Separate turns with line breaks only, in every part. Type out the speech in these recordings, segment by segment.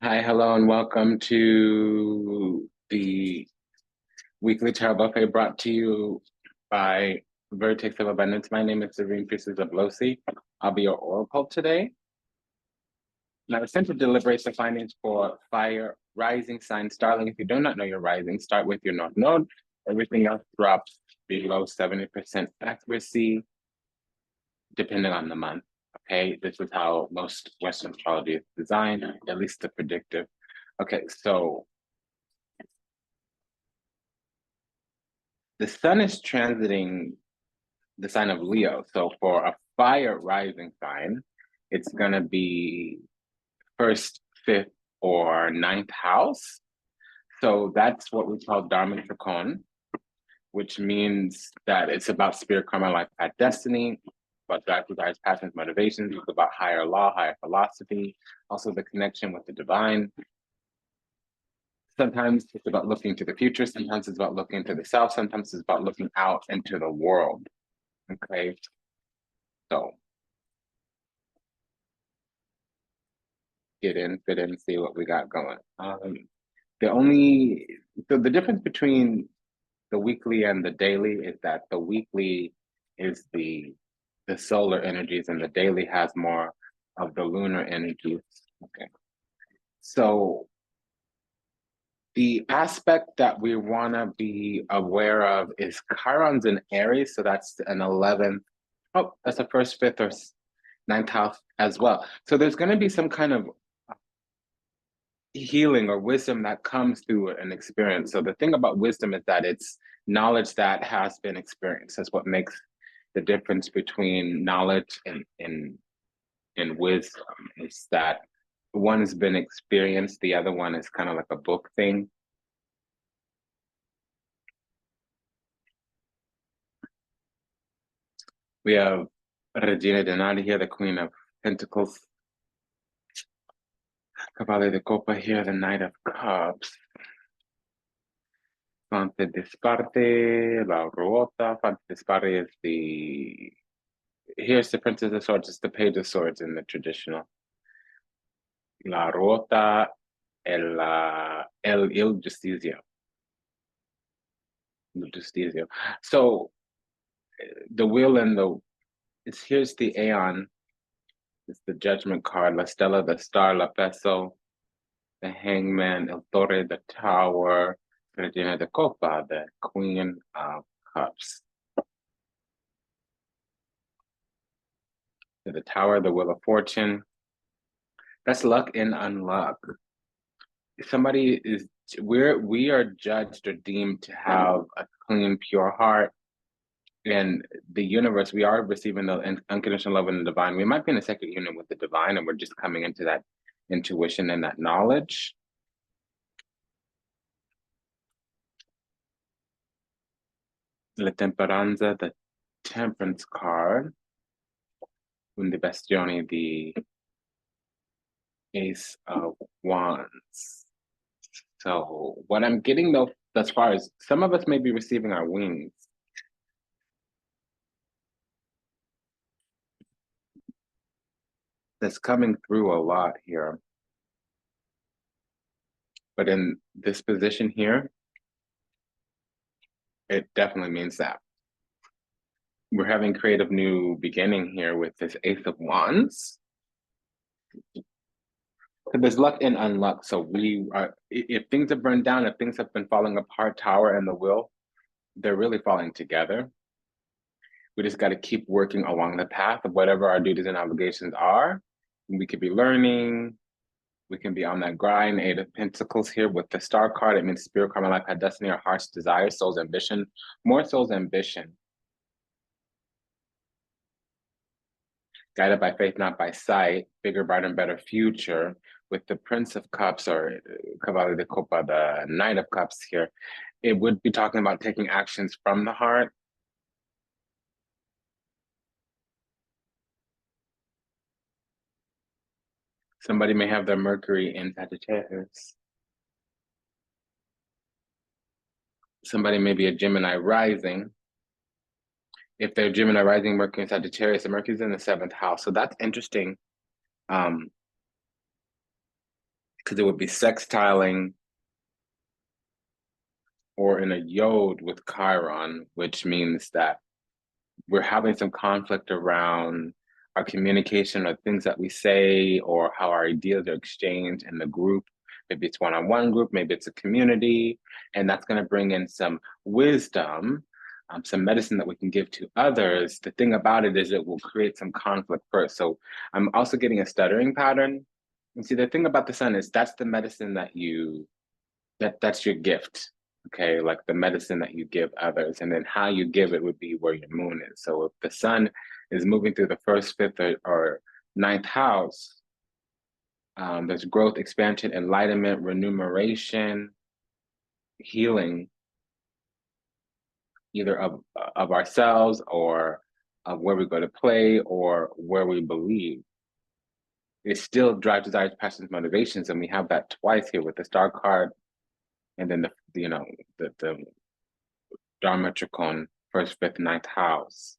Hi, hello, and welcome to the weekly tarot buffet brought to you by Vertex of Abundance. My name is Priestess Abossi. I'll be your oracle today. Now, it's time to deliberate the findings for fire, rising sign, starling. If you do not know your rising, start with your north node. Everything else drops below 70% accuracy, depending on the month. Okay, this is how most Western astrology is designed, at least the predictive. Okay, so the sun is transiting the sign of Leo. So for a fire rising sign, it's going to be first, fifth, or ninth house. So that's what we call Dharma Trikon, which means that it's about spirit, karma, life, path, destiny, about drive, desires, passions, motivations. It's about higher law, higher philosophy, also the connection with the divine. Sometimes it's about looking to the future. Sometimes it's about looking to the self. Sometimes it's about looking out into the world. Okay, so get in, fit in, see what we got going. So the difference between the weekly and the daily is that the weekly is the solar energies and the daily has more of the lunar energies. Okay, so the aspect that we want to be aware of is Chiron's in Aries, so that's an 11th. Oh, that's the first, fifth, or ninth house as well. So there's going to be some kind of healing or wisdom that comes through an experience. So the thing about wisdom is that it's knowledge that has been experienced. That's what makes the difference between knowledge and wisdom, is that one has been experienced, the other one is kind of like a book thing. We have Regina Denali here, the Queen of Pentacles. Cavalier de Copa here, the Knight of Cups. Fante Disparte, La Ruota. Fante Disparte is the... Here's the Princess of Swords, it's the Page of Swords in the traditional. La Ruota, il Justizio. So the wheel and here's the Aeon. It's the Judgment card, La Stella, the Star, La Peso, the Hangman, El Torre, the Tower, Regina de Copa, the Queen of Cups. The Tower, the Wheel of Fortune. That's luck and unluck. We are judged or deemed to have a clean, pure heart. And the universe, we are receiving the unconditional love and the divine. We might be in a second union with the divine, and we're just coming into that intuition and that knowledge. La Temperanza, the Temperance card. Un di Bastioni, the Ace of Wands. So what I'm getting though, as far as some of us may be receiving our wings. That's coming through a lot here. But in this position here, it definitely means that. We're having creative new beginning here with this Ace of Wands. So there's luck and unluck. So if things have burned down, if things have been falling apart, Tower and the Wheel, they're really falling together. We just got to keep working along the path of whatever our duties and obligations are. We could be learning. We can be on that grind. Eight of Pentacles here with the Star card. It means spirit, karma, life, path, destiny, our heart's desire, soul's ambition. More soul's ambition. Guided by faith, not by sight. Bigger, brighter, and better future. With the Prince of Cups, or Cavalier de Copa, the Knight of Cups here, it would be talking about taking actions from the heart. Somebody may have their Mercury in Sagittarius. Somebody may be a Gemini rising. If they're Gemini rising, Mercury in Sagittarius, the Mercury's in the 7th house. So that's interesting. because it would be sextiling or in a yod with Chiron, which means that we're having some conflict around our communication or things that we say or how our ideas are exchanged in the group. Maybe it's one-on-one group, maybe it's a community, and that's going to bring in some wisdom, some medicine that we can give to others. The thing about it is it will create some conflict first. So I'm also getting a stuttering pattern. And see, the thing about the sun is that's the medicine that's your gift. Okay, like the medicine that you give others, and then how you give it would be where your moon is. So if the sun is moving through the first, fifth, or ninth house, there's growth, expansion, enlightenment, remuneration, healing, either of ourselves or of where we go to play or where we believe. It still drives desires, passions, motivations, and we have that twice here with the star card, and then the Dharma Trikon, first, fifth, ninth house.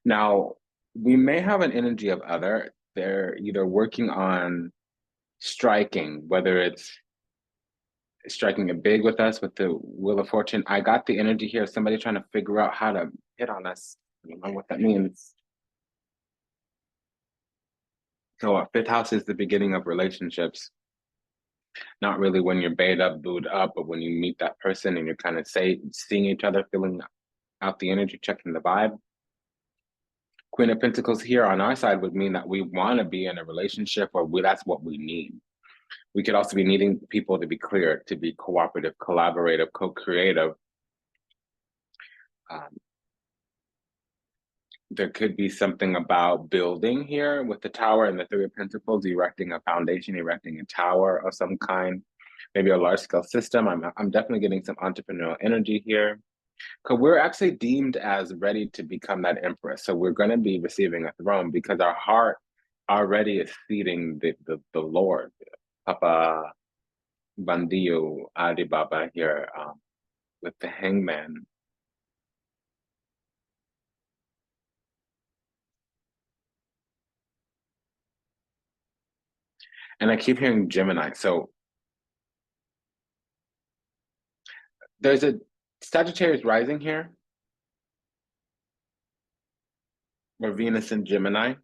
Now, we may have an energy of other. They're either working on striking, whether it's striking it big with us with the Wheel of Fortune. I got the energy here of somebody trying to figure out how to hit on us. I don't know what that means. So our fifth house is the beginning of relationships. Not really when you're baited up, booed up, but when you meet that person and you're kind of seeing each other, feeling out the energy, checking the vibe. Queen of Pentacles here on our side would mean that we want to be in a relationship, or that's what we need. We could also be needing people to be clear, to be cooperative, collaborative, co-creative. There could be something about building here with the Tower and the Three of Pentacles, erecting a foundation, erecting a tower of some kind, maybe a large-scale system. I'm definitely getting some entrepreneurial energy here. Because we're actually deemed as ready to become that empress. So we're going to be receiving a throne because our heart already is feeding the Lord. Papa Bandio Adibaba here with the Hangman. And I keep hearing Gemini. So there's a Sagittarius rising here, or Venus in Gemini.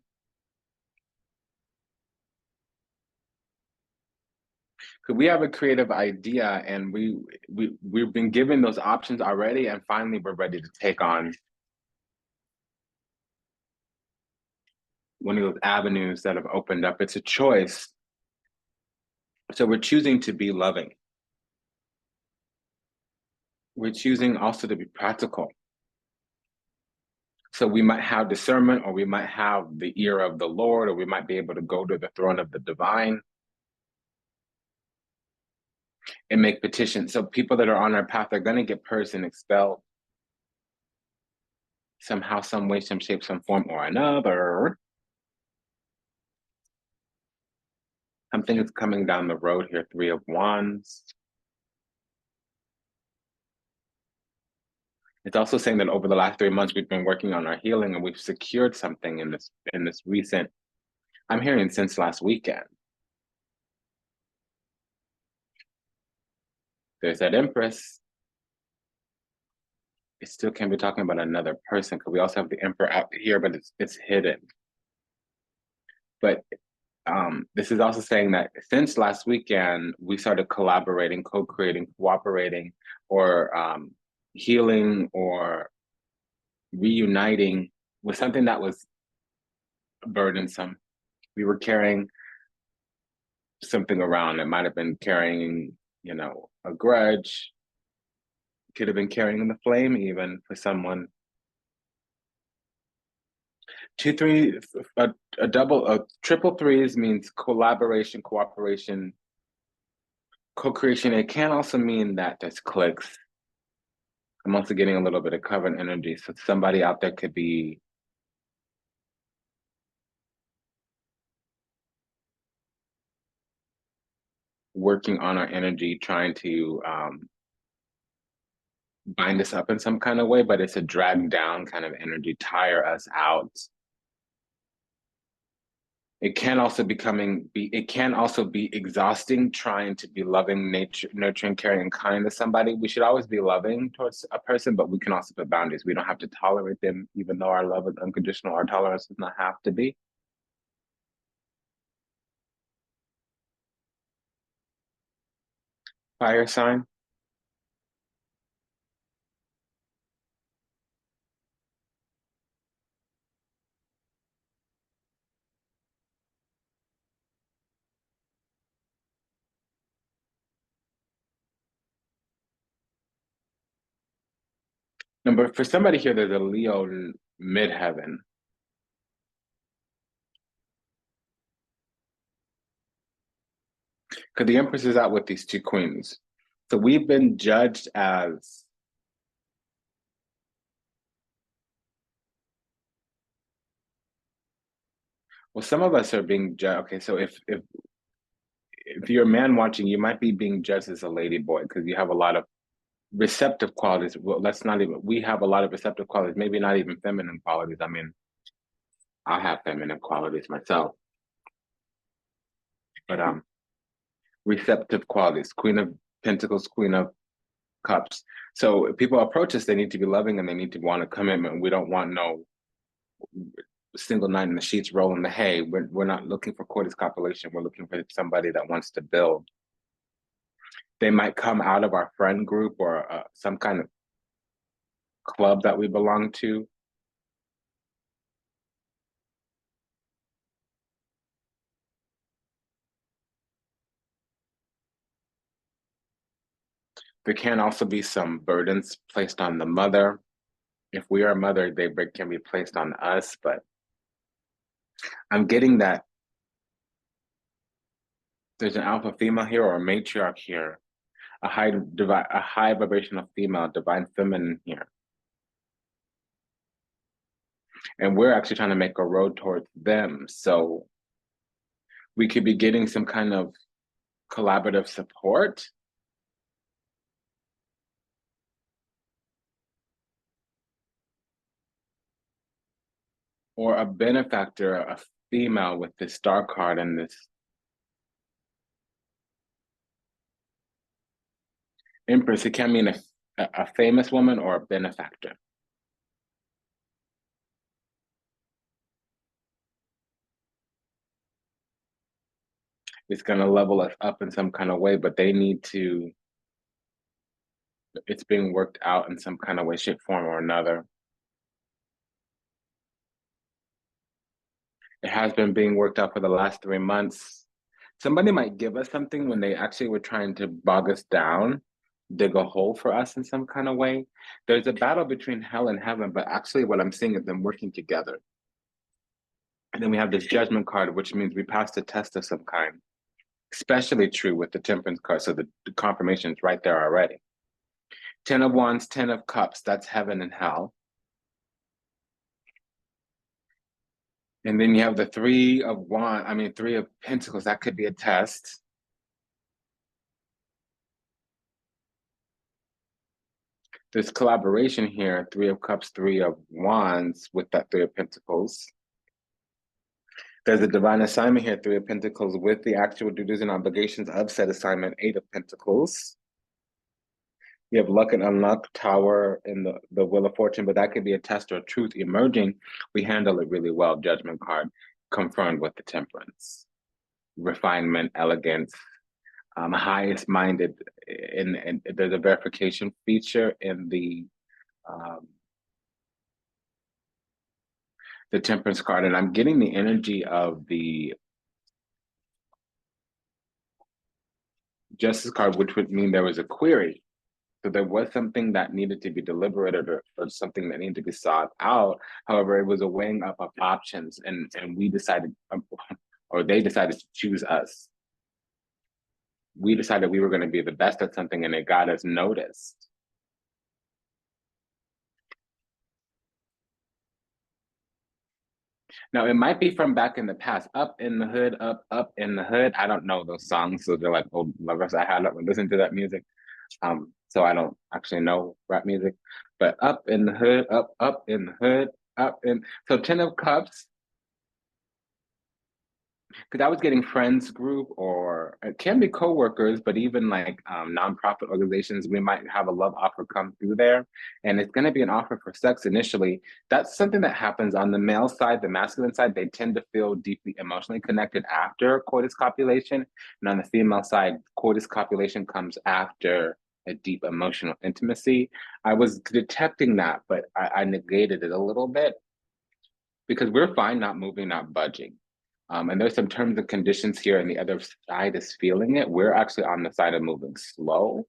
Because we have a creative idea and we've been given those options already, and finally we're ready to take on one of those avenues that have opened up. It's a choice. So we're choosing to be loving. We're choosing also to be practical. So we might have discernment, or we might have the ear of the Lord, or we might be able to go to the throne of the divine and make petitions. So people that are on our path are going to get purged and expelled somehow, some way, some shape, some form or another. Something is coming down the road here, Three of Wands. It's also saying that over the last 3 months, we've been working on our healing and we've secured something in this recent, I'm hearing since last weekend. There's that Empress. It still can be talking about another person because we also have the Emperor out here, but it's hidden. But this is also saying that since last weekend, we started collaborating, co-creating, cooperating, or healing or reuniting with something that was burdensome. We were carrying something around. It might have been carrying, a grudge. Could have been carrying the flame even for someone. 2, 3, a triple threes means collaboration, cooperation, co-creation. It can also mean that there's clicks. I'm also getting a little bit of coven energy. So somebody out there could be working on our energy, trying to bind us up in some kind of way, but it's a drag down kind of energy, tire us out. It can also be exhausting trying to be loving, nature, nurturing, caring, and kind to somebody. We should always be loving towards a person, but we can also put boundaries. We don't have to tolerate them, even though our love is unconditional. Our tolerance does not have to be. Fire sign. Number for somebody here, there's a Leo midheaven. Because the Empress is out with these two queens. So we've been judged as well, some of us are being judged. Okay, so if you're a man watching, you might be being judged as a lady boy because you have a lot of receptive qualities. Well, let's not even we have a lot of receptive qualities, maybe not even feminine qualities. I mean, I have feminine qualities myself, but receptive qualities, Queen of Pentacles, Queen of Cups. So if people approach us, they need to be loving and they need to want a commitment. We don't want no single night in the sheets rolling the hay. We're not looking for courteous copulation. We're looking for somebody that wants to build. They might come out of our friend group or some kind of club that we belong to. There can also be some burdens placed on the mother. If we are a mother, they can be placed on us, but I'm getting that there's an alpha female here or a matriarch here, a high vibrational female, divine feminine here. And we're actually trying to make a road towards them. So we could be getting some kind of collaborative support. Or a benefactor, a female with this star card and this Empress. It can mean a famous woman or a benefactor. It's going to level us up in some kind of way, but they need to, it's being worked out in some kind of way, shape, form, or another. It has been being worked out for the last 3 months. Somebody might give us something when they actually were trying to bog us down, dig a hole for us in some kind of way. There's a battle between hell and heaven, but actually what I'm seeing is them working together. And then we have this judgment card, which means we passed a test of some kind. Especially true with the temperance card. So the confirmation is right there already. 10 of Wands, 10 of Cups, that's heaven and hell. And then you have the 3 of Pentacles, that could be a test. There's collaboration here, 3 of Cups, 3 of Wands with that 3 of Pentacles. There's a divine assignment here, 3 of Pentacles with the actual duties and obligations of said assignment, 8 of Pentacles. You have luck and unluck, Tower, and the Wheel of Fortune, but that could be a test or truth emerging. We handle it really well. Judgment card confirmed with the Temperance. Refinement, elegance, highest minded, and there's a verification feature in the Temperance card, and I'm getting the energy of the Justice card, which would mean there was a query. So there was something that needed to be deliberated or something that needed to be sought out. However, it was a weighing up of options, and we decided, or they decided to choose us. We decided we were going to be the best at something, and it got us noticed. Now, it might be from back in the past, Up in the Hood, Up in the Hood. I don't know those songs, so they're like old lovers. I had to listen to that music. So I don't actually know rap music, but Up in the Hood, up in the hood, up in. So 10 of Cups. because I was getting friends group, or it can be coworkers, but even like nonprofit organizations, we might have a love offer come through there, and it's going to be an offer for sex initially. That's something that happens on the male side, the masculine side. They tend to feel deeply emotionally connected after coitus copulation, and on the female side, coitus copulation comes after a deep emotional intimacy. I was detecting that, but I negated it a little bit because we're fine not moving, not budging. And there's some terms and conditions here, and the other side is feeling it. We're actually on the side of moving slow.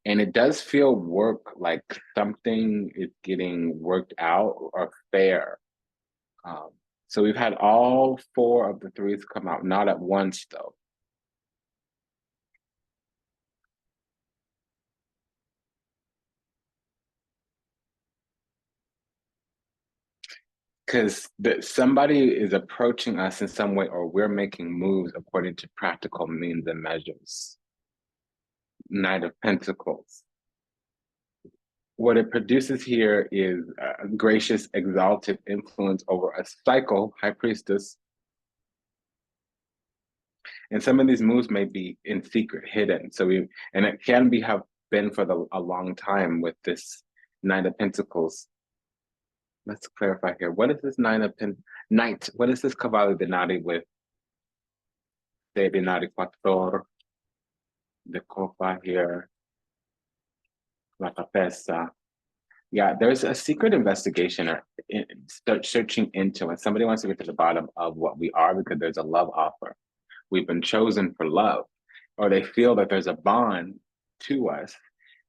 And it does feel work like something is getting worked out or fair. Um, so we've had all four of the threes come out, not at once though. Because somebody is approaching us in some way, or we're making moves according to practical means and measures. Knight of Pentacles. What it produces here is a gracious, exalted influence over a cycle, High Priestess. And some of these moves may be in secret, hidden. And it can have been for a long time with this Nine of Pentacles. Let's clarify here. What is this Knight? What is this Cavalli Denari with the Denari Quattor, the Copa here, La Tapesa? Yeah, there's a secret investigation or start searching into, and somebody wants to get to the bottom of what we are because there's a love offer. We've been chosen for love, or they feel that there's a bond to us,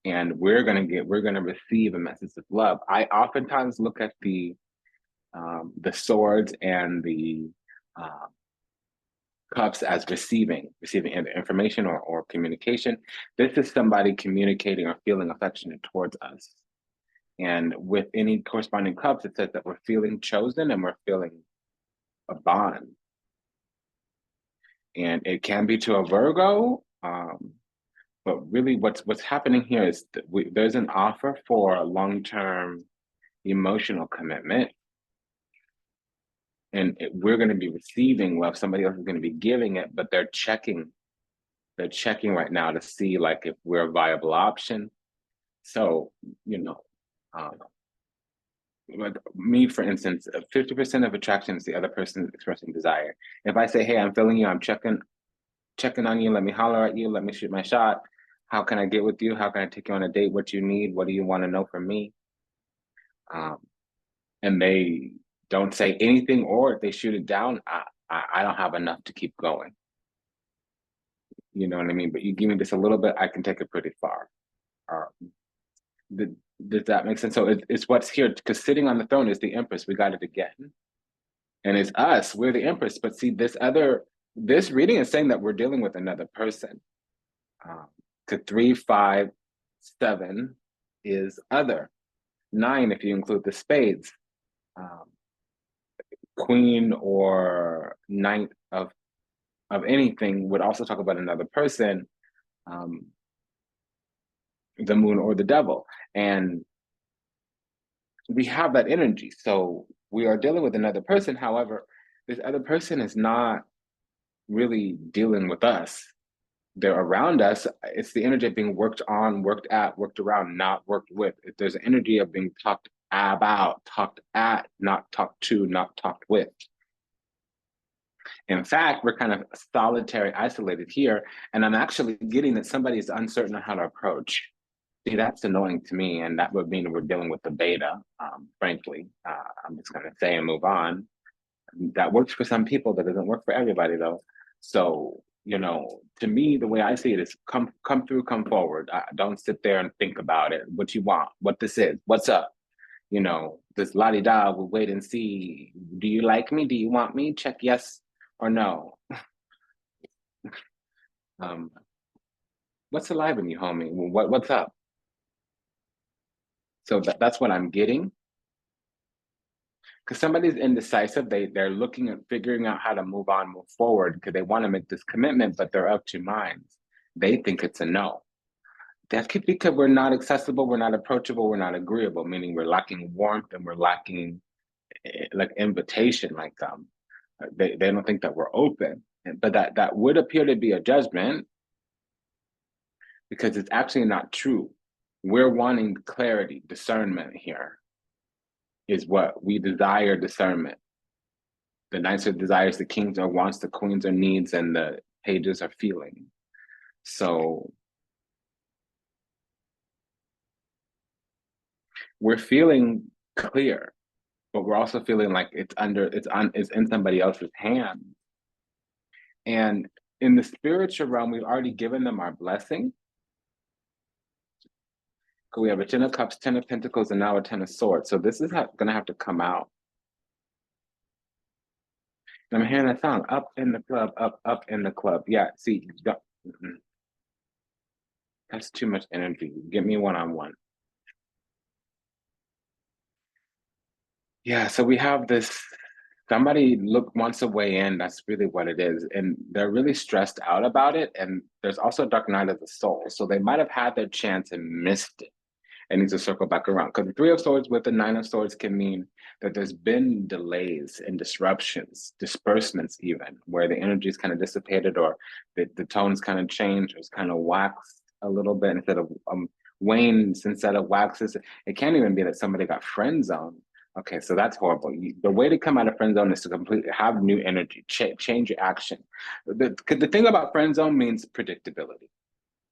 and we're gonna receive a message of love. I oftentimes look at the swords and the cups as receiving information or communication. This is somebody communicating or feeling affectionate towards us. And with any corresponding cups, it says that we're feeling chosen and we're feeling a bond. And it can be to a Virgo, but really what's happening here is that there's an offer for a long-term emotional commitment. And we're going to be receiving love. Somebody else is going to be giving it, but they're checking right now to see like if we're a viable option. So, like me, for instance, 50% of attraction is the other person expressing desire. If I say, hey, I'm feeling you, I'm checking on you, let me holler at you, let me shoot my shot. How can I get with you? How can I take you on a date? What you need? What do you want to know from me? And they don't say anything, or if they shoot it down, I don't have enough to keep going. You know what I mean? But you give me just a little bit, I can take it pretty far. Does that make sense? So it's what's here, because sitting on the throne is the Empress. We got it again. And it's us, we're the Empress. But see, this reading is saying that we're dealing with another person. To 3, 5, 7 is other. 9, if you include the spades. Queen or Knight of anything would also talk about another person, the moon or the devil. And we have that energy. So we are dealing with another person. However, this other person is not really dealing with us. They're around us. It's the energy of being worked on, worked at, worked around, not worked with. There's an energy of being talked about, talked at, not talked to, not talked with. In fact, we're kind of solitary, isolated here, and I'm actually getting that somebody is uncertain on how to approach. See, that's annoying to me, and that would mean we're dealing with the beta, frankly. I'm just going to say and move on. That works for some people, that doesn't work for everybody, though. So, to me, the way I see it is come through, come forward. Don't sit there and think about it, what you want, what this is, what's up. This la-di-da, we'll wait and see. Do you like me? Do you want me? Check yes or no. What's alive in you, homie? What's up? So that's what I'm getting. Because somebody's indecisive, they're looking at figuring out how to move on, move forward, because they want to make this commitment, but they're of two minds. They think it's a no. That could be because we're not accessible, we're not approachable, we're not agreeable, meaning we're lacking warmth and we're lacking like invitation, like They don't think that we're open, but that would appear to be a judgment because it's actually not true. We're wanting clarity, discernment here is what we desire, discernment. The knights are desires, the kings are wants, the queens are needs, and the pages are feeling. So we're feeling clear, but we're also feeling like it's in somebody else's hand. And in the spiritual realm, we've already given them our blessing. We have a 10 of Cups, 10 of Pentacles, and now a 10 of Swords. So this is going to have to come out. And I'm hearing that song, up in the club, up in the club. Yeah, see, that's too much energy. Get me one-on-one. Yeah, so we have this, somebody wants to weigh in. That's really what it is. And they're really stressed out about it. And there's also a dark night of the soul. So they might have had their chance and missed it. And needs to circle back around. Because the 3 of Swords with the 9 of Swords can mean that there's been delays and disruptions, disbursements even, where the energy's kind of dissipated or the tone's kind of changed, or it's kind of waxed a little bit instead of wanes instead of waxes. It can't even be that somebody got friend zoned. Okay, so that's horrible. The way to come out of friend zone is to completely have new energy, change your action. The thing about friend zone means predictability,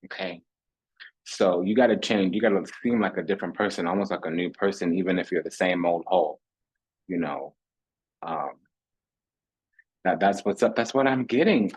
okay? So you got to change. You got to seem like a different person, almost like a new person, even if you're the same old hole. You know, that's what's up. That's what I'm getting.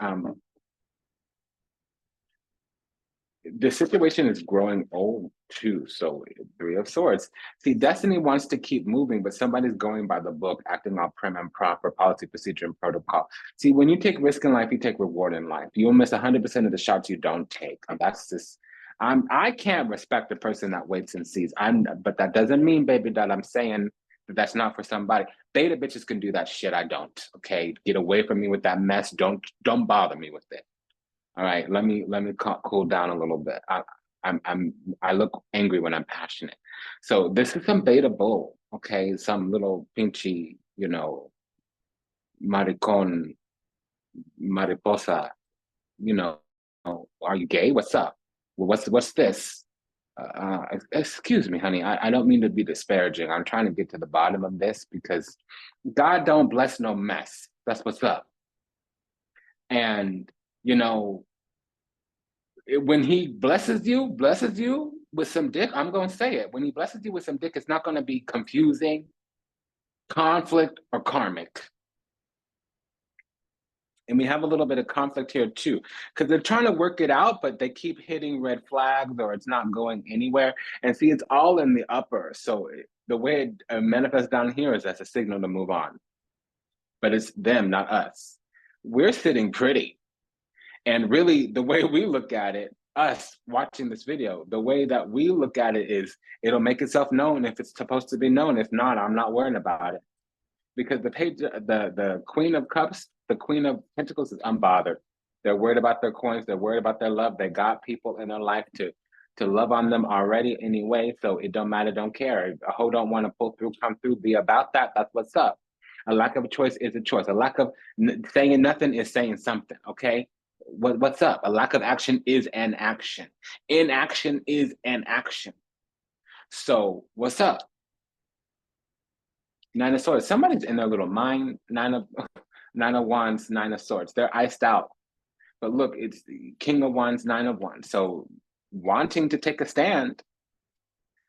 The situation is growing old too. So 3 of Swords. See, destiny wants to keep moving, but somebody's going by the book, acting all prim and proper, policy, procedure, and protocol. See, when you take risk in life, you take reward in life. You'll miss 100% of the shots you don't take. And that's just. I can't respect the person that waits and sees. But that doesn't mean, baby, that I'm saying that that's not for somebody. Beta bitches can do that shit. I don't. Okay, get away from me with that mess. Don't bother me with it. All right, let me cool down a little bit. I look angry when I'm passionate. So this is some beta bull. Okay, some little pinchy, maricon, mariposa. Are you gay? What's up? What's this? Excuse me, honey. I don't mean to be disparaging. I'm trying to get to the bottom of this because God don't bless no mess. That's what's up. And when he blesses you with some dick, I'm going to say it. When he blesses you with some dick, it's not going to be confusing, conflict, or karmic. And we have a little bit of conflict here too, because they're trying to work it out, but they keep hitting red flags or it's not going anywhere. And see, it's all in the upper. So the way it manifests down here is as a signal to move on. But it's them, not us. We're sitting pretty. And really, the way we look at it, us watching this video, the way that we look at it is it'll make itself known if it's supposed to be known. If not, I'm not worrying about it. Because the Queen of Cups, the Queen of Pentacles is unbothered. They're worried about their coins. They're worried about their love. They got people in their life to love on them already anyway. So it don't matter, don't care. If a hoe don't want to pull through, come through, be about that. That's what's up. A lack of a choice is a choice. A lack of saying nothing is saying something, okay? What's up? A lack of action is an action. Inaction is an action. So what's up? 9 of Swords. Somebody's in their little mind. 9 of Wands, 9 of Swords. They're iced out. But look, it's King of Wands, 9 of Wands. So wanting to take a stand.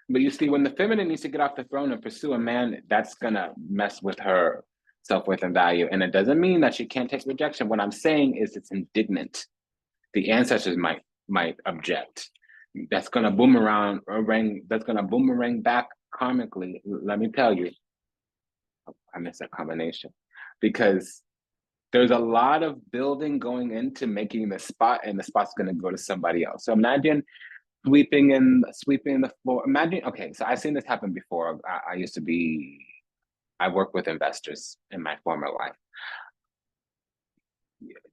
But you see, when the feminine needs to get off the throne and pursue a man, that's going to mess with her self-worth and value. And it doesn't mean that she can't take rejection. What I'm saying is it's indignant. The ancestors might object. That's going to boomerang. That's going to boomerang back karmically. Let me tell you. I missed that combination because there's a lot of building going into making the spot, and the spot's going to go to somebody else. So imagine sweeping the floor. Imagine, okay, so I've seen this happen before. I work with investors in my former life.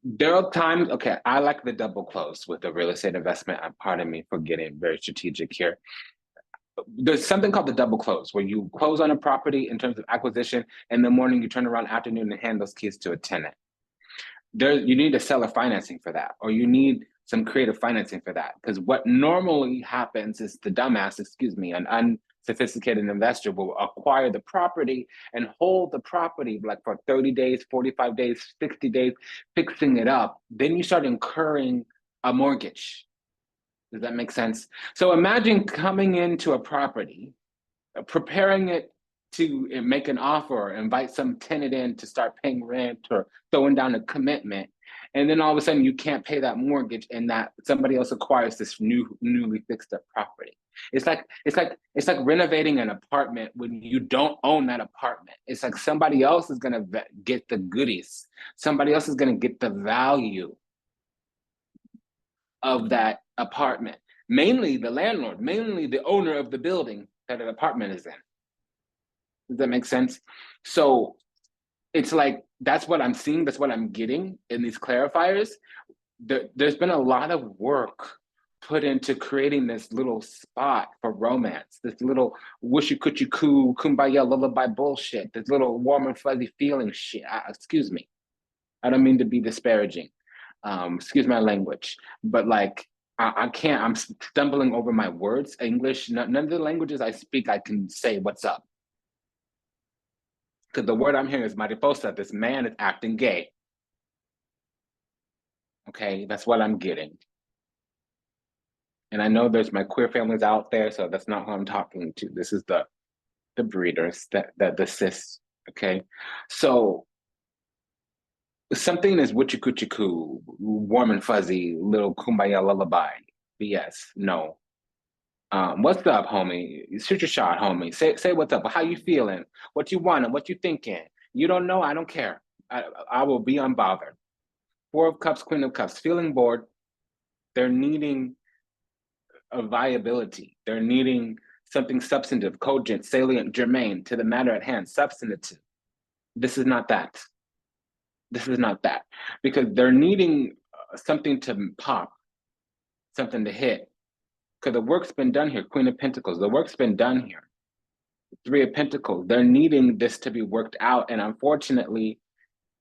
There are times, okay, I like the double close with the real estate investment. Pardon me for getting very strategic here. there's something called the double close, where you close on a property in terms of acquisition. In the morning, you turn around afternoon and hand those keys to a tenant. You need a seller financing for that, or you need some creative financing for that. Because what normally happens is the dumbass, excuse me, an unsophisticated investor will acquire the property and hold the property like for 30 days, 45 days, 60 days, fixing it up. Then you start incurring a mortgage. Does that make sense? So imagine coming into a property, preparing it to make an offer or invite some tenant in to start paying rent or throwing down a commitment, and then all of a sudden you can't pay that mortgage, and that somebody else acquires this newly fixed up property. It's like renovating an apartment when you don't own that apartment. It's like somebody else is gonna get the goodies. Somebody else is gonna get the value of that apartment. Mainly the landlord, mainly the owner of the building that an apartment is in. Does that make sense? So it's like, that's what I'm seeing, that's what I'm getting in these clarifiers. There's been a lot of work put into creating this little spot for romance, this little wishy coochie coo, kumbaya lullaby bullshit, this little warm and fuzzy feeling shit. Excuse me. I don't mean to be disparaging. Excuse my language, but like, I can't, I'm stumbling over my words. English, none of the languages I speak, I can say what's up. Because the word I'm hearing is mariposa. This man is acting gay. Okay, that's what I'm getting. And I know there's my queer families out there, so that's not who I'm talking to. This is the breeders, the cis, okay? So something is witchy coochie coo, warm and fuzzy, little kumbaya lullaby. BS, no. What's up, homie? Shoot your shot, homie. Say what's up. How you feeling? What you want and what you thinking? You don't know? I don't care. I will be unbothered. Four of Cups, Queen of Cups. Feeling bored. They're needing a viability. They're needing something substantive, cogent, salient, germane, to the matter at hand, substantive. This is not that. This is not that. Because they're needing something to pop, something to hit. Because the work's been done here, Queen of Pentacles. The work's been done here. Three of Pentacles. They're needing this to be worked out. And unfortunately,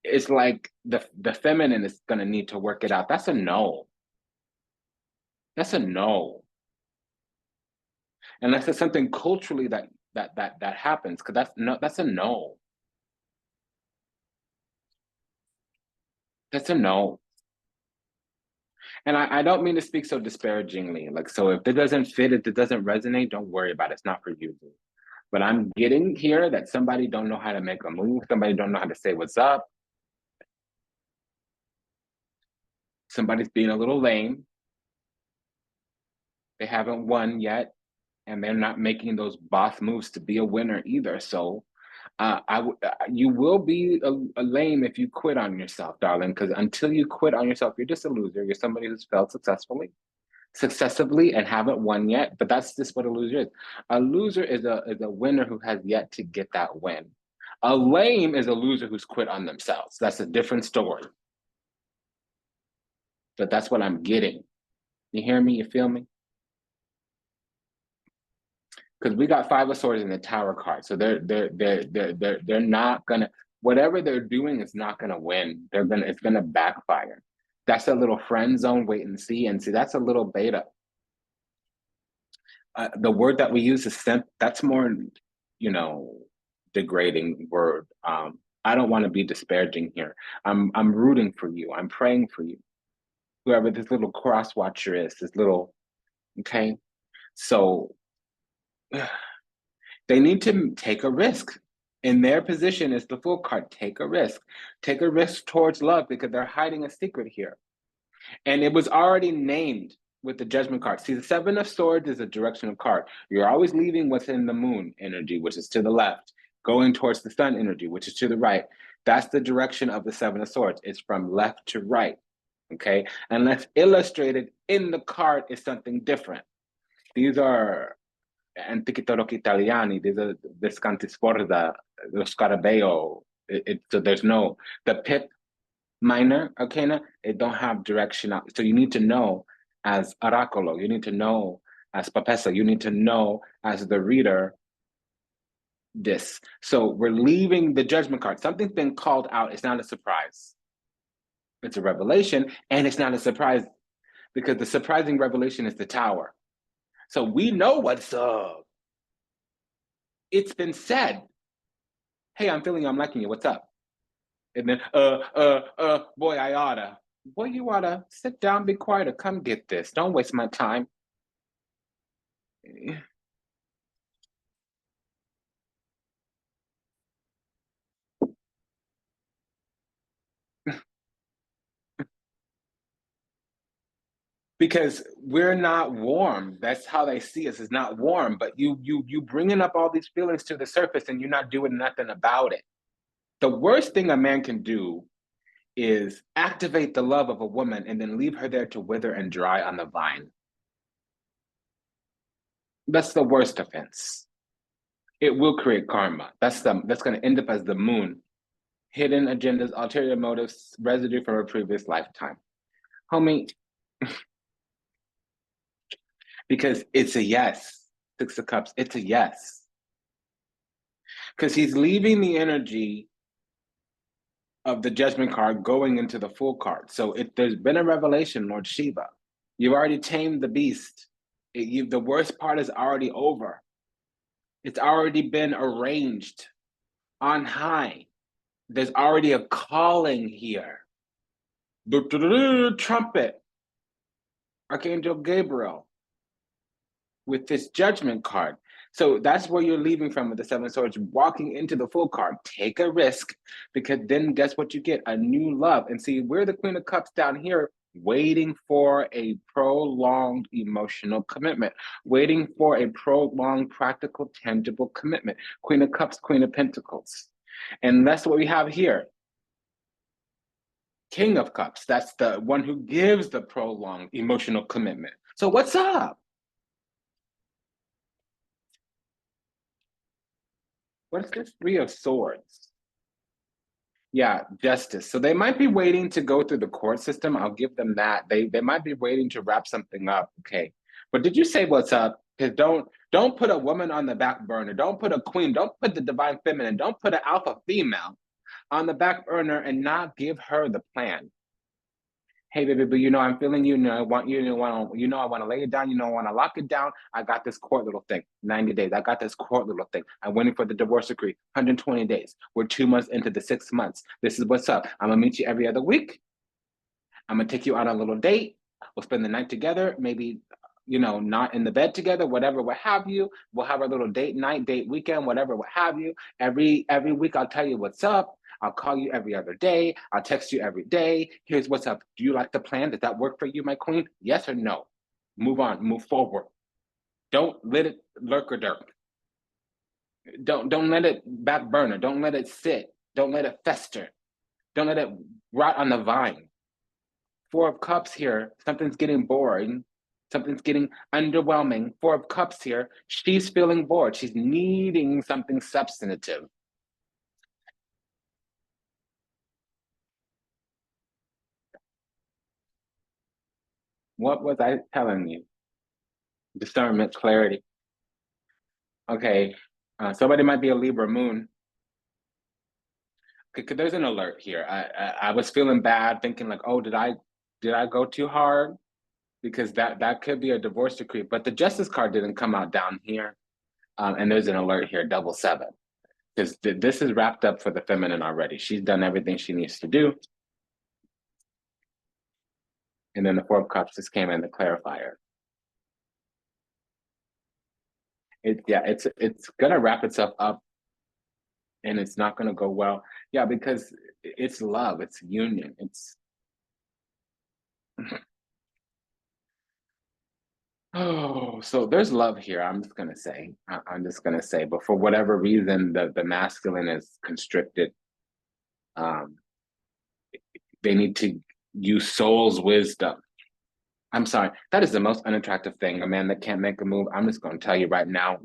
it's like the feminine is going to need to work it out. That's a no. That's a no. Unless it's something culturally that happens, because that's a no. That's a no. And I don't mean to speak so disparagingly. Like, so if it doesn't fit, if it doesn't resonate, don't worry about it. It's not for you. But I'm getting here that somebody don't know how to make a move. Somebody don't know how to say what's up. Somebody's being a little lame. They haven't won yet. And they're not making those boss moves to be a winner either. So you will be a lame if you quit on yourself, darling, because until you quit on yourself, you're just a loser. You're somebody who's failed successively and haven't won yet. But that's just what a loser is. A loser is a winner who has yet to get that win. A lame is a loser who's quit on themselves. That's a different story. But that's what I'm getting. You hear me? You feel me? Because we got Five of Swords in the Tower card, so they're not gonna, whatever they're doing is not gonna win. It's gonna backfire. That's a little friend zone, wait and see, that's a little beta. The word that we use is simp. That's more, degrading word. I don't want to be disparaging here. I'm rooting for you. I'm praying for you. Whoever this little cross watcher is, this little, okay. So they need to take a risk. In their position is the Fool card. Take a risk. Take a risk towards love because they're hiding a secret here. And it was already named with the Judgment card. See, the Seven of Swords is a directional card. You're always leaving what's in the moon energy, which is to the left, going towards the sun energy, which is to the right. That's the direction of the Seven of Swords. It's from left to right, okay? Unless illustrated in the card is something different. These are Antichi Italiani, these are Visconti Sforza, lo Scarabeo. So there's no, the pip minor arcana, it don't have direction out. So you need to know as oracolo, you need to know as Papessa. You need to know as the reader this. So we're leaving the judgment card. Something's been called out. It's not a surprise. It's a revelation, and it's not a surprise because the surprising revelation is the Tower. So we know what's up. It's been said. Hey, I'm feeling you, I'm liking you. What's up? And then, boy, I oughta. Boy, you oughta sit down, be quiet, or come get this. Don't waste my time. Because we're not warm. That's how they see us, is not warm. But you bringing up all these feelings to the surface and you're not doing nothing about it. The worst thing a man can do is activate the love of a woman and then leave her there to wither and dry on the vine. That's the worst offense. It will create karma. That's going to end up as the moon. Hidden agendas, ulterior motives, residue from a previous lifetime. Homie, because it's a yes. 6 of Cups, it's a yes. Because he's leaving the energy of the judgment card going into the Fool card. So there's been a revelation, Lord Shiva. You've already tamed the beast. The worst part is already over. It's already been arranged on high. There's already a calling here. Trumpet. Archangel Gabriel with this judgment card. So that's where you're leaving from with the 7 of Swords, walking into the Fool card. Take a risk, because then guess what you get? A new love. And see, we're the Queen of Cups down here, waiting for a prolonged emotional commitment, waiting for a prolonged, practical, tangible commitment. Queen of Cups, Queen of Pentacles. And that's what we have here. King of Cups, that's the one who gives the prolonged emotional commitment. So what's up? What is this? 3 of Swords. Yeah, justice. So they might be waiting to go through the court system. I'll give them that. They might be waiting to wrap something up. Okay. But did you say what's up? Because don't put a woman on the back burner. Don't put a queen. Don't put the divine feminine. Don't put an alpha female on the back burner and not give her the plan. Hey, baby, but I'm feeling you. I want you. I want to lay it down. I want to lock it down. I got this court little thing, 90 days. I got this court little thing. I'm waiting for the divorce decree, 120 days. We're 2 months into the 6 months. This is what's up. I'm going to meet you every other week. I'm going to take you on a little date. We'll spend the night together, maybe, not in the bed together, whatever, what have you. We'll have a little date night, date weekend, whatever, what have you. Every week, I'll tell you what's up. I'll call you every other day. I'll text you every day. Here's what's up. Do you like the plan? Does that work for you, my queen? Yes or no? Move on, move forward. Don't let it lurk or dirk. Don't let it back burner. Don't let it sit. Don't let it fester. Don't let it rot on the vine. 4 of Cups here. Something's getting boring. Something's getting underwhelming. 4 of Cups here. She's feeling bored. She's needing something substantive. What was I telling you? Discernment, clarity. Okay, somebody might be a Libra moon. Okay, there's an alert here. I was feeling bad, thinking like, oh, did I go too hard? Because that could be a divorce decree. But the Justice card didn't come out down here, and there's an alert here, double 7, because this is wrapped up for the feminine already. She's done everything she needs to do. And then the 4 of Cups just came in, the clarifier. It's gonna wrap itself up, and it's not gonna go well. Yeah, because it's love, it's union, it's oh, so there's love here. I'm just gonna say, but for whatever reason, the masculine is constricted. Um, they need to use soul's wisdom. I'm sorry, that is the most unattractive thing. A man that can't make a move. I'm just going to tell you right now.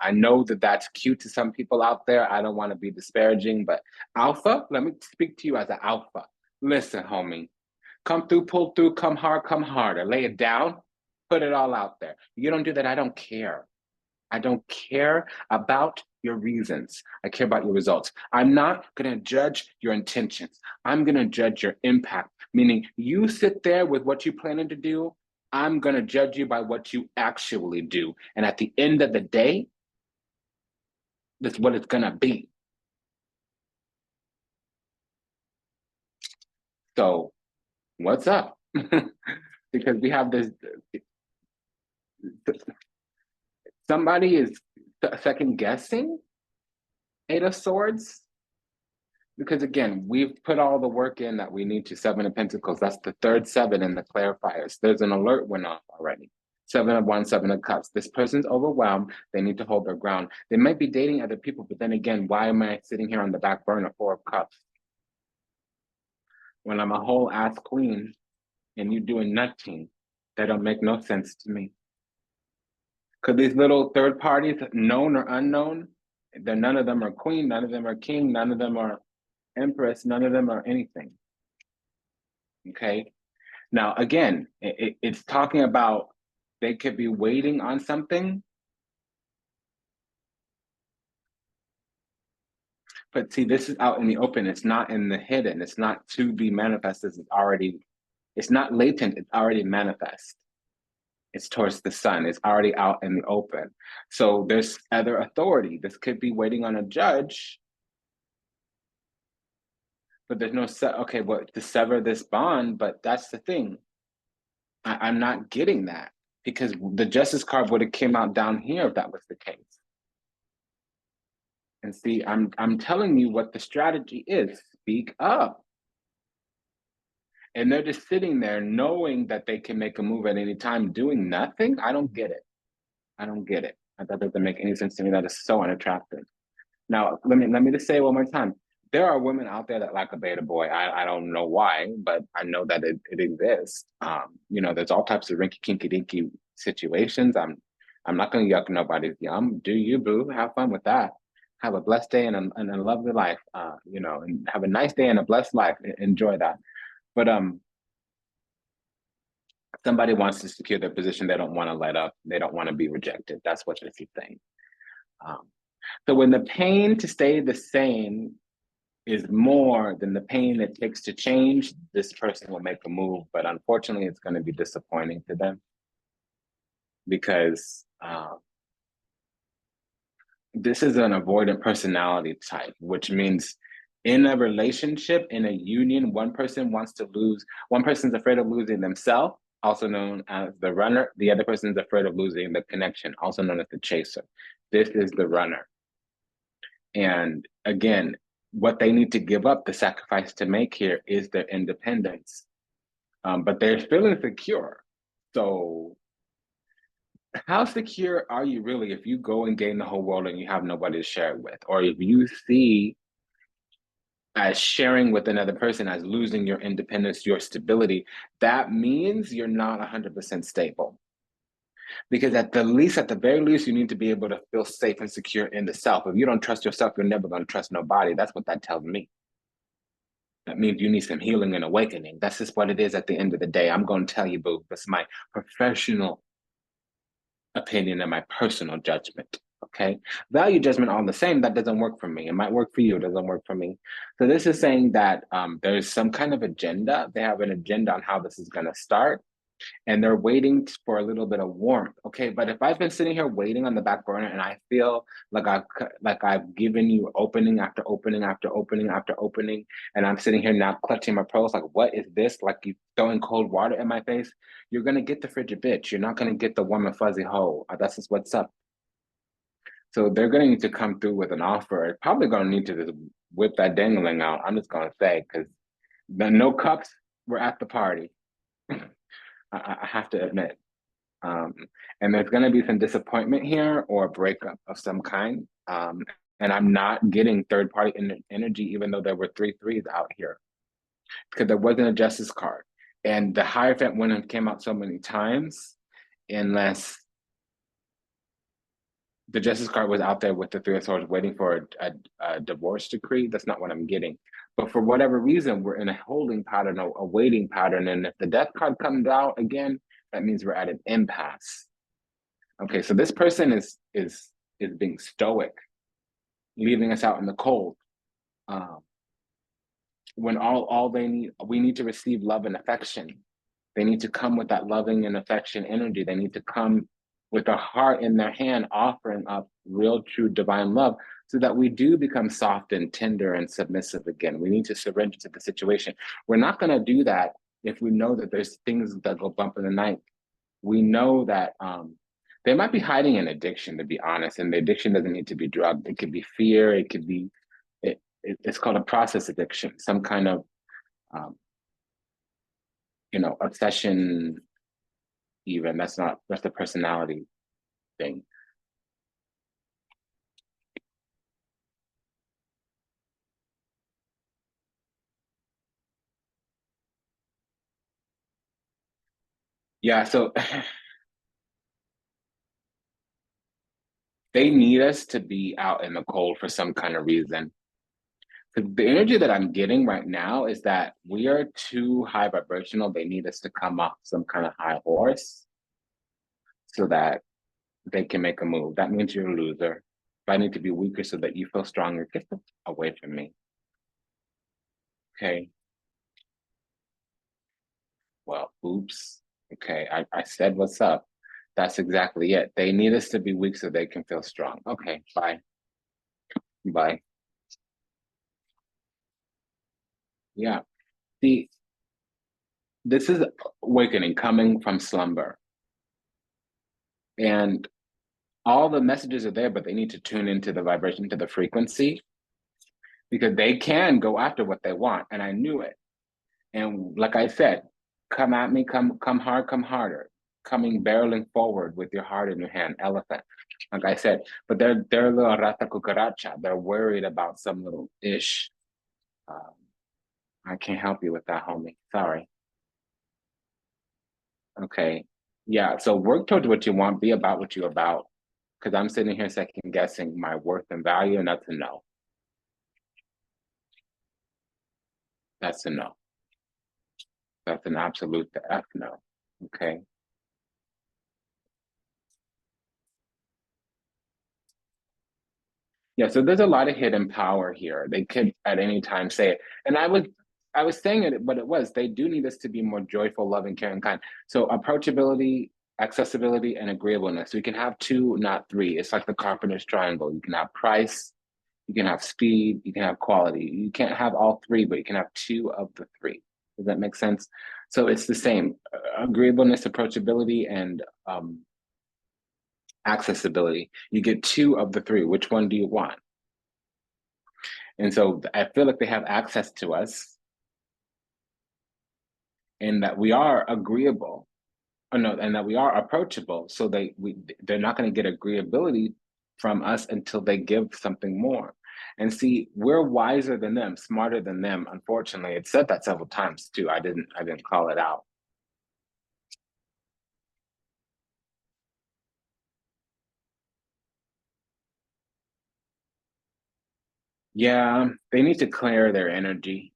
I know that that's cute to some people out there. I don't want to be disparaging, but alpha, let me speak to you as an alpha. Listen, homie, come through, pull through, come hard, come harder. Lay it down, put it all out there. You don't do that, I don't care. I don't care about your reasons. I care about your results. I'm not going to judge your intentions. I'm going to judge your impact, meaning you sit there with what you planning to do. I'm going to judge you by what you actually do. And at the end of the day, that's what it's going to be. So what's up? Because we have this, somebody is second guessing Eight of Swords. Because again, we've put all the work in that we need to. Seven of Pentacles, that's the third seven in the clarifiers. There's an alert went off already. Seven of Wands, Seven of Cups. This person's overwhelmed. They need to hold their ground. They might be dating other people, but then again, why am I sitting here on the back burner? Four of Cups. When I'm a whole ass queen and you doing nothing, that don't make no sense to me. Because these little third parties, known or unknown, none of them are queen, none of them are king, none of them are empress, none of them are anything. Okay. Now, again, it's talking about they could be waiting on something. But see, this is out in the open. It's not in the hidden. It's not to be manifested. It's not latent. It's already manifest. It's towards the sun. It's already out in the open. So there's other authority. This could be waiting on a judge. But there's no, okay, well, to sever this bond, but that's the thing. I'm not getting that because the Justice card would have came out down here if that was the case. And see, I'm telling you what the strategy is. Speak up. And they're just sitting there knowing that they can make a move at any time, doing nothing. I don't get it. I don't get it. That doesn't make any sense to me. That is so unattractive. Now, let me just say it one more time. There are women out there that like a beta boy. I don't know why, but I know that it exists. You know, there's all types of rinky kinky dinky situations. I'm not going to yuck nobody's yum. Do you, boo? Have fun with that. Have a blessed day and a lovely life. You know, and have a nice day and a blessed life. Enjoy that. But somebody wants to secure their position. They don't want to let up. They don't want to be rejected. That's what this is saying. So when the pain to stay the same is more than the pain it takes to change, this person will make a move. But unfortunately, it's going to be disappointing to them because this is an avoidant personality type, which means in a relationship, in a union, one person's afraid of losing themselves, also known as the runner. The other person is afraid of losing the connection, also known as the chaser. This is the runner. And again, what they need to give up, the sacrifice to make here is their independence. But they're feeling secure. So how secure are you really if you go and gain the whole world and you have nobody to share it with? Or if you see as sharing with another person as losing your independence, your stability, that means you're not 100% stable. Because at the very least, you need to be able to feel safe and secure in the self. If you don't trust yourself, you're never going to trust nobody. That's what that tells me. That means you need some healing and awakening. That's just what it is at the end of the day. I'm going to tell you, boo, that's my professional opinion and my personal judgment. Okay. Value judgment all the same. That doesn't work for me. It might work for you. It doesn't work for me. So this is saying that there's some kind of agenda. They have an agenda on how this is going to start. And they're waiting for a little bit of warmth. Okay, but if I've been sitting here waiting on the back burner and I feel like I've given you opening after opening after opening after opening, and I'm sitting here now clutching my pearls, like, what is this? Like you throwing cold water in my face, you're gonna get the frigid bitch. You're not gonna get the warm and fuzzy hoe. That's just what's up. So they're gonna need to come through with an offer. Probably gonna need to just whip that dangling out. I'm just gonna say, because the no cups were at the party. I have to admit. And there's going to be some disappointment here or a breakup of some kind. And I'm not getting third party energy, even though there were 3 threes out here, because there wasn't a Justice card. And the Hierophant wouldn't have came out so many times unless the Justice card was out there with the 3 of Swords waiting for a divorce decree. That's not what I'm getting. But for whatever reason, we're in a holding pattern, a waiting pattern. And if the Death card comes out again, That means we're at an impasse. Okay, so this person is being stoic, leaving us out in the cold. When all they need, we need to receive love and affection. They need to come with that loving and affection energy. They need to come with a heart in their hand, offering up real, true, divine love, so that we do become soft and tender and submissive again. We need to surrender to the situation. We're not going to do that if we know that there's things that go bump in the night. We know that they might be hiding an addiction, to be honest, and the addiction doesn't need to be drugged. It could be fear. It could be, it's called a process addiction, some kind of, obsession. Even that's the personality thing. Yeah, so they need us to be out in the cold for some kind of reason. The energy that I'm getting right now is that we are too high vibrational. They need us to come off some kind of high horse so that they can make a move. That means you're a loser. If I need to be weaker so that you feel stronger, get away from me. Okay. Well, oops. Okay, I said what's up. That's exactly it. They need us to be weak so they can feel strong. Okay, bye. Bye. Yeah. See, this is awakening coming from slumber. And all the messages are there, but they need to tune into the vibration, to the frequency, because they can go after what they want. And I knew it. And like I said, come at me, come hard, come harder. Coming barreling forward with your heart in your hand, elephant. Like I said, but they're a little rata cucaracha. They're worried about some little ish. I can't help you with that, homie. Sorry. Okay. Yeah. So work towards what you want. Be about what you're about. Because I'm sitting here second guessing my worth and value, and that's a no. That's a no. That's an absolute F no. Okay. Yeah, so there's a lot of hidden power here. They could at any time say it. And I was saying it, but it was, they do need us to be more joyful, loving, caring, kind. So approachability, accessibility, and agreeableness. We can have two, not three. It's like the carpenter's triangle. You can have price, you can have speed, you can have quality. You can't have all three, but you can have two of the three. Does that make sense? So it's the same. Agreeableness, approachability, and accessibility. You get two of the three. Which one do you want? And so I feel like they have access to us and that we are agreeable. Oh, no, and that we are approachable. So they're not going to get agreeability from us until they give something more. And see, we're wiser than them, smarter than them. Unfortunately, it said that several times too. I didn't call it out. Yeah, they need to clear their energy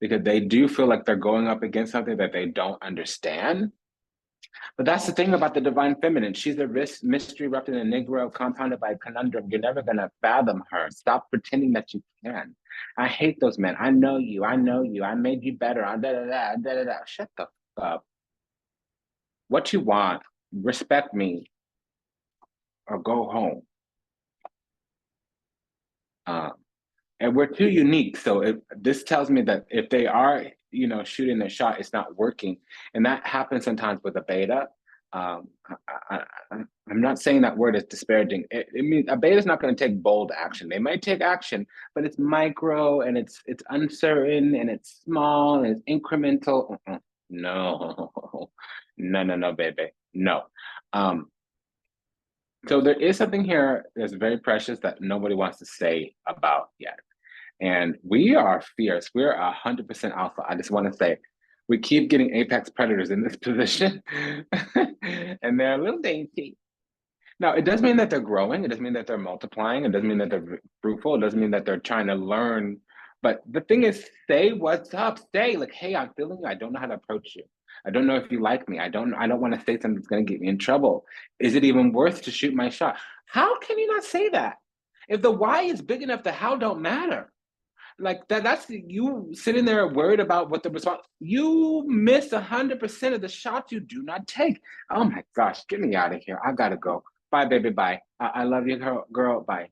because they do feel like they're going up against something that they don't understand. But that's the thing about the divine feminine. She's a mystery wrapped in a negro, compounded by a conundrum. You're never going to fathom her. Stop pretending that you can. I hate those men. I know you. I know you. I made you better. Da, da, da, da, da, da. Shut the fuck up. What you want, respect me or go home. Um, and we're too unique. So this tells me that if they are, shooting their shot, it's not working. And that happens sometimes with a beta. Um, I'm not saying that word is disparaging. It means a beta is not going to take bold action. They might take action, but it's micro and it's uncertain and it's small and it's incremental. No, no, baby, no. So there is something here that's very precious that nobody wants to say about yet. And we are fierce. We're 100% alpha. I just want to say, we keep getting apex predators in this position, and they're a little dainty. Now, it does mean that they're growing. It doesn't mean that they're multiplying. It doesn't mean that they're fruitful. It doesn't mean that they're trying to learn But the thing is, say what's up. Say like, hey, I'm feeling you. I don't know how to approach you. I don't know if you like me. I don't want to say something that's gonna get me in trouble. Is it even worth to shoot my shot? How can you not say that? If the why is big enough, the how don't matter. Like that's you sitting there worried about what the response. You miss 100% of the shots you do not take. Oh my gosh, get me out of here. I gotta go. Bye, baby. Bye. I love you, girl. Girl. Bye.